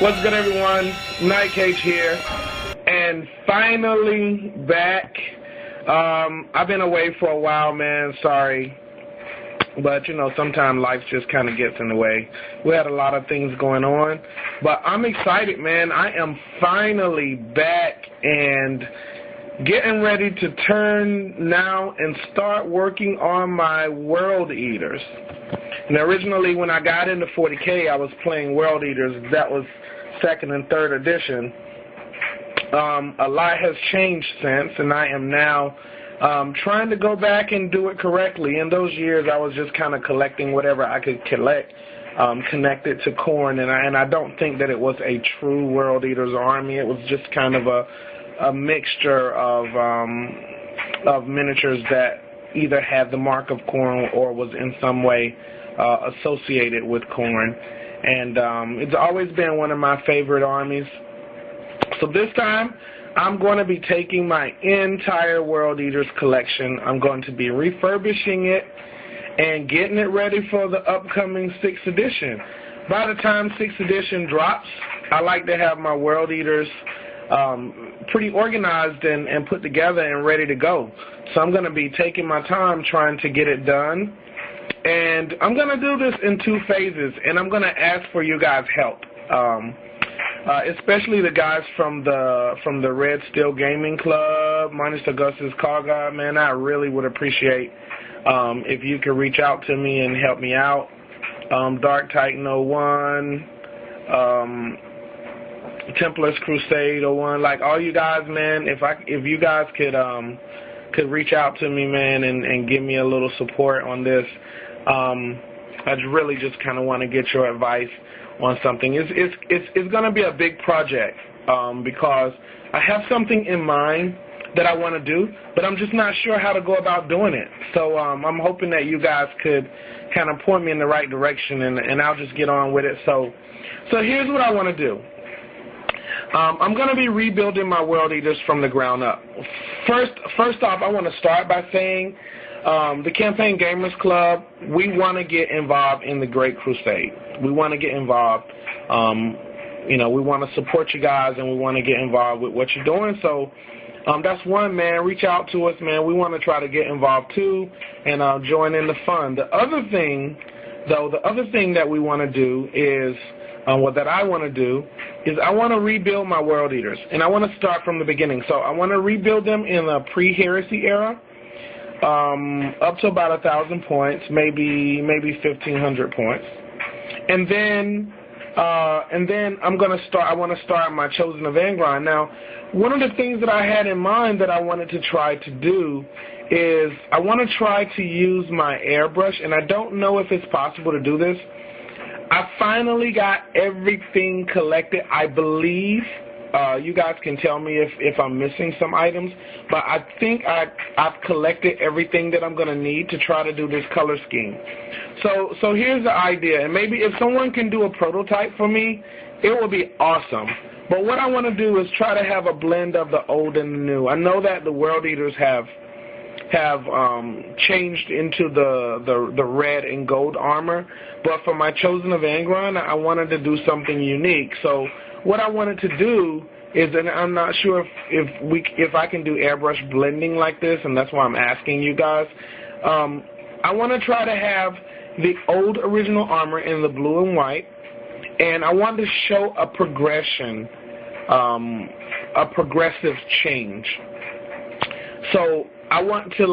What's good, everyone? Night Cage here, and finally back. I've been away for a while, man. Sorry, but you know, sometimes life just kind of gets in the way. We had a lot of things going on, but I'm excited, man. I am finally back and getting ready to turn now and start working on my Worldeaters. And originally, when I got into 40K, I was playing Worldeaters. That was second and third edition. A lot has changed since, and I am now trying to go back and do it correctly. In those years, I was just kind of collecting whatever I could collect, connected to Khorne, and I don't think that it was a true Worldeaters army. It was just kind of a mixture of miniatures that either had the mark of Khorne or was in some way associated with Khorne. And it's always been one of my favorite armies. So this time, I'm going to be taking my entire Worldeaters collection. I'm going to be refurbishing it and getting it ready for the upcoming 6th edition. By the time 6th edition drops, I like to have my Worldeaters pretty organized and put together and ready to go. So I'm going to be taking my time trying to get it done. And I'm going to do this in 2 phases, and I'm going to ask for you guys' help, especially the guys from the Red Steel Gaming Club, minus Augustus Cargod. Man, I really would appreciate if you could reach out to me and help me out. Dark Titan 01, Templar's Crusade 01, like all you guys, man. If you guys could reach out to me, man, and give me a little support on this. I really just kind of want to get your advice on something. It's going to be a big project because I have something in mind that I want to do, but I'm just not sure how to go about doing it. So I'm hoping that you guys could kind of point me in the right direction, and I'll just get on with it. So here's what I want to do. I'm going to be rebuilding my Worldeaters from the ground up. First off, I want to start by saying the Campaign Gamers Club, we want to get involved in the Great Crusade. We want to get involved. You know, we want to support you guys, and we want to get involved with what you're doing. So that's one, man. Reach out to us, man. We want to try to get involved, too, and join in the fun. The other thing that we want to do is, that I want to do is I want to rebuild my Worldeaters, and I want to start from the beginning. So I want to rebuild them in the pre-heresy era, up to about 1,000 points, maybe 1,500 points, and then I'm going to start. I want to start my Chosen of Angron. Now, one of the things that I had in mind that I wanted to try to do is I want to try to use my airbrush, and I don't know if it's possible to do this. I finally got everything collected, I believe. You guys can tell me if I'm missing some items, but I think I've collected everything that I'm going to need to try to do this color scheme. So here's the idea, and maybe if someone can do a prototype for me, it would be awesome. But what I want to do is try to have a blend of the old and the new. I know that the Worldeaters have changed into the red and gold armor, but for my Chosen of Angron, I wanted to do something unique. So what I wanted to do is, and I'm not sure if I can do airbrush blending like this, and that's why I'm asking you guys. I want to try to have the old original armor in the blue and white, and I want to show a progression, a progressive change. So I want to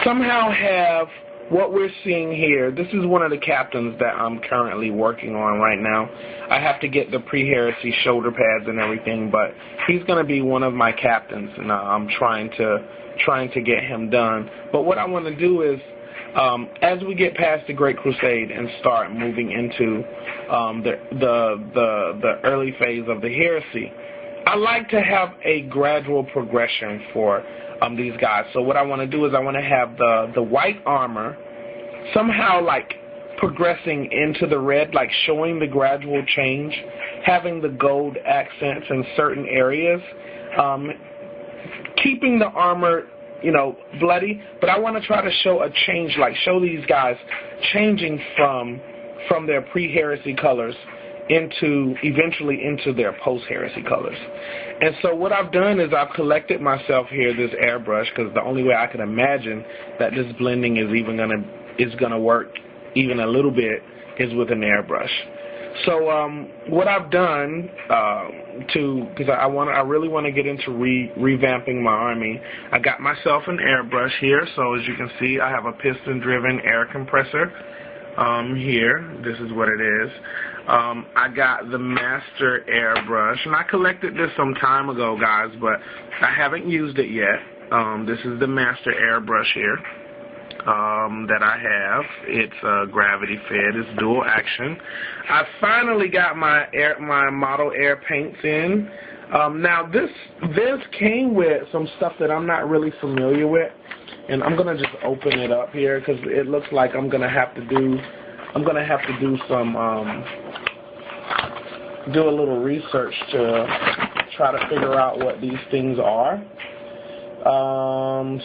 somehow have what we're seeing here. This is one of the captains that I'm currently working on right now. I have to get the pre-heresy shoulder pads and everything, but he's going to be one of my captains, and I'm trying to get him done. But what I want to do is, as we get past the Great Crusade and start moving into the early phase of the heresy, I like to have a gradual progression for these guys. So what I want to do is I want to have the white armor somehow progressing into the red, showing the gradual change, having the gold accents in certain areas, keeping the armor, bloody, but I want to try to show a change, show these guys changing from their pre-heresy colors eventually into their post-heresy colors. And so what I've done is I've collected myself here this airbrush, because the only way I can imagine that this blending is gonna work even a little bit is with an airbrush. So what I've done because I really want to get into revamping my army, I got myself an airbrush here. So as you can see, I have a piston-driven air compressor here. This is what it is. I got the master airbrush, and I collected this some time ago, guys, but I haven't used it yet. This is the master airbrush here that I have. It's gravity fed. It's dual action. I finally got my model air paints in. Now this came with some stuff that I'm not really familiar with, and I'm gonna just open it up here because it looks like I'm gonna have to do some do a little research to try to figure out what these things are.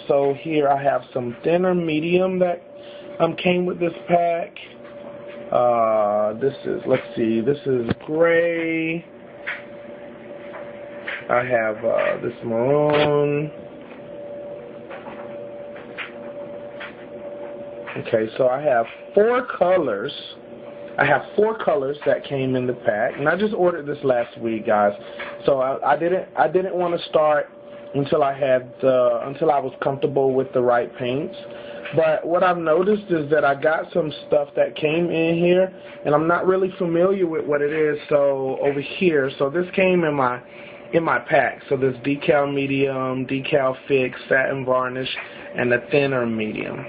So here I have some thinner medium that came with this pack. This is gray. I have this maroon. Okay, so I have four colors. I have four colors that came in the pack, and I just ordered this last week, guys. So I didn't want to start until I was comfortable with the right paints. But what I've noticed is that I got some stuff that came in here, and I'm not really familiar with what it is. So over here, so this came in my pack. So this decal medium, decal fix, satin varnish, and a thinner medium.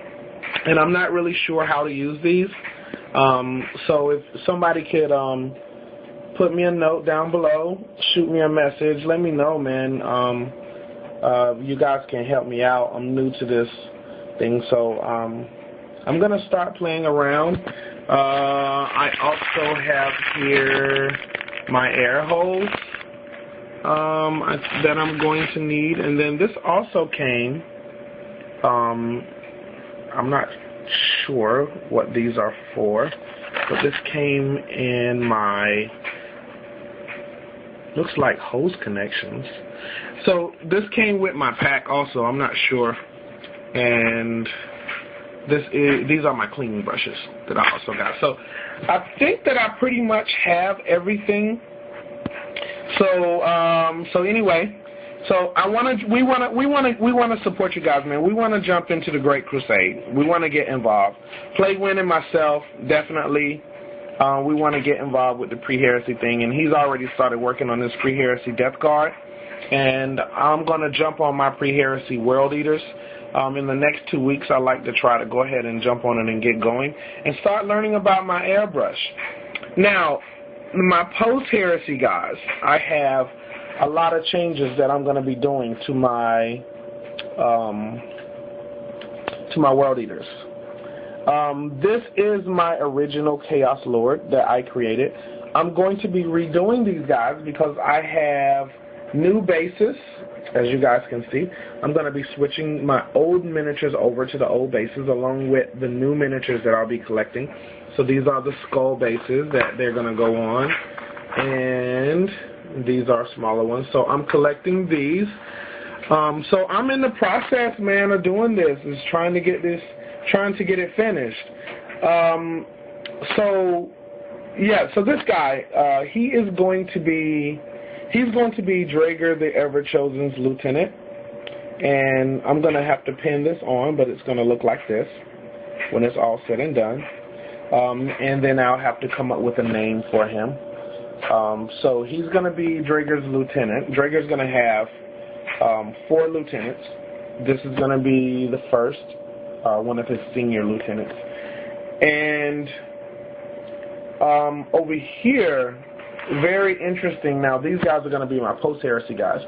And I'm not really sure how to use these. So if somebody could put me a note down below, shoot me a message, let me know, man. You guys can help me out. I'm new to this thing, so I'm gonna start playing around. I also have here my air hose that I'm going to need, and then this also came. I'm not sure what these are for, but this came in my, looks like hose connections. So this came with my pack also. I'm not sure. And these are my cleaning brushes that I also got. So I think that I pretty much have everything. So anyway, so we want to support you guys, man. We want to jump into the Great Crusade. We want to get involved. Plague Win and myself, definitely. We want to get involved with the pre-heresy thing, and he's already started working on this pre-heresy death guard. And I'm going to jump on my pre-heresy Worldeaters. In the next 2 weeks, I'd like to try to go ahead and jump on it and get going and start learning about my airbrush. Now, my post-heresy, guys, I have a lot of changes that I'm going to be doing to my Worldeaters. This is my original Chaos Lord that I created. I'm going to be redoing these guys because I have new bases, as you guys can see. I'm going to be switching my old miniatures over to the old bases along with the new miniatures that I'll be collecting. So these are the skull bases that they're going to go on, and these are smaller ones. So I'm collecting these. So I'm in the process, man, of doing this. Is trying to get it finished. So yeah, so this guy, he's going to be Draeger the Ever-Chosen's lieutenant, and I'm going to have to pin this on, but it's going to look like this when it's all said and done. And then I'll have to come up with a name for him. So he's going to be Draeger's lieutenant. Draeger's going to have 4 lieutenants. This is going to be the first, one of his senior lieutenants. And over here, very interesting. Now, these guys are going to be my post-heresy guys.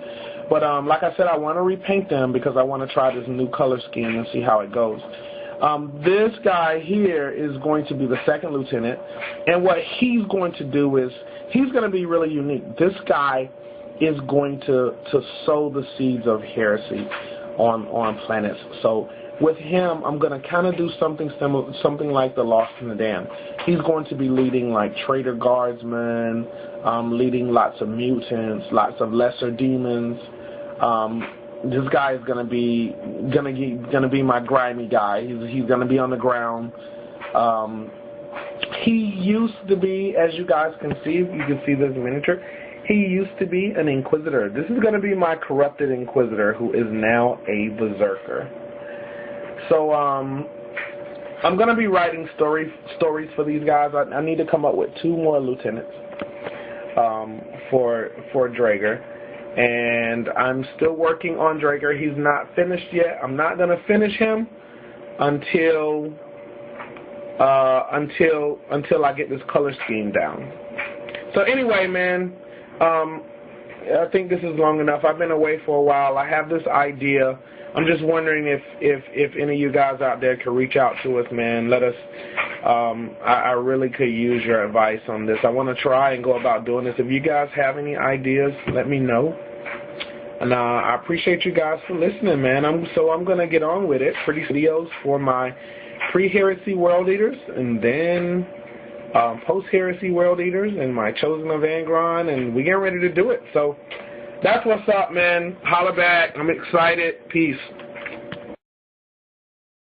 But like I said, I want to repaint them because I want to try this new color scheme and see how it goes. This guy here is going to be the second lieutenant. And what he's going to do is, he's going to be really unique. This guy is going to sow the seeds of heresy on planets. So with him, I'm going to kind of do something similar, something like the Lost and the Damned. He's going to be leading like traitor guardsmen, leading lots of mutants, lots of lesser demons. This guy is gonna be my grimy guy. He's gonna be on the ground. He used to be, as you guys can see, you can see this miniature. He used to be an Inquisitor. This is gonna be my corrupted Inquisitor, who is now a Berserker. So I'm gonna be writing stories for these guys. I need to come up with 2 more lieutenants for Draeger. And I'm still working on Draeger. He's not finished yet. I'm not gonna finish him until I get this color scheme down. So anyway, man, I think this is long enough. I've been away for a while. I have this idea. I'm just wondering if any of you guys out there could reach out to us, man. Let us. I really could use your advice on this. I want to try and go about doing this. If you guys have any ideas, let me know. And I appreciate you guys for listening, man. I'm going to get on with it. Pretty videos for my pre-heresy Worldeaters, and then post-heresy Worldeaters, and my Chosen of Angron, and we get ready to do it. So that's what's up, man. Holla back. I'm excited. Peace.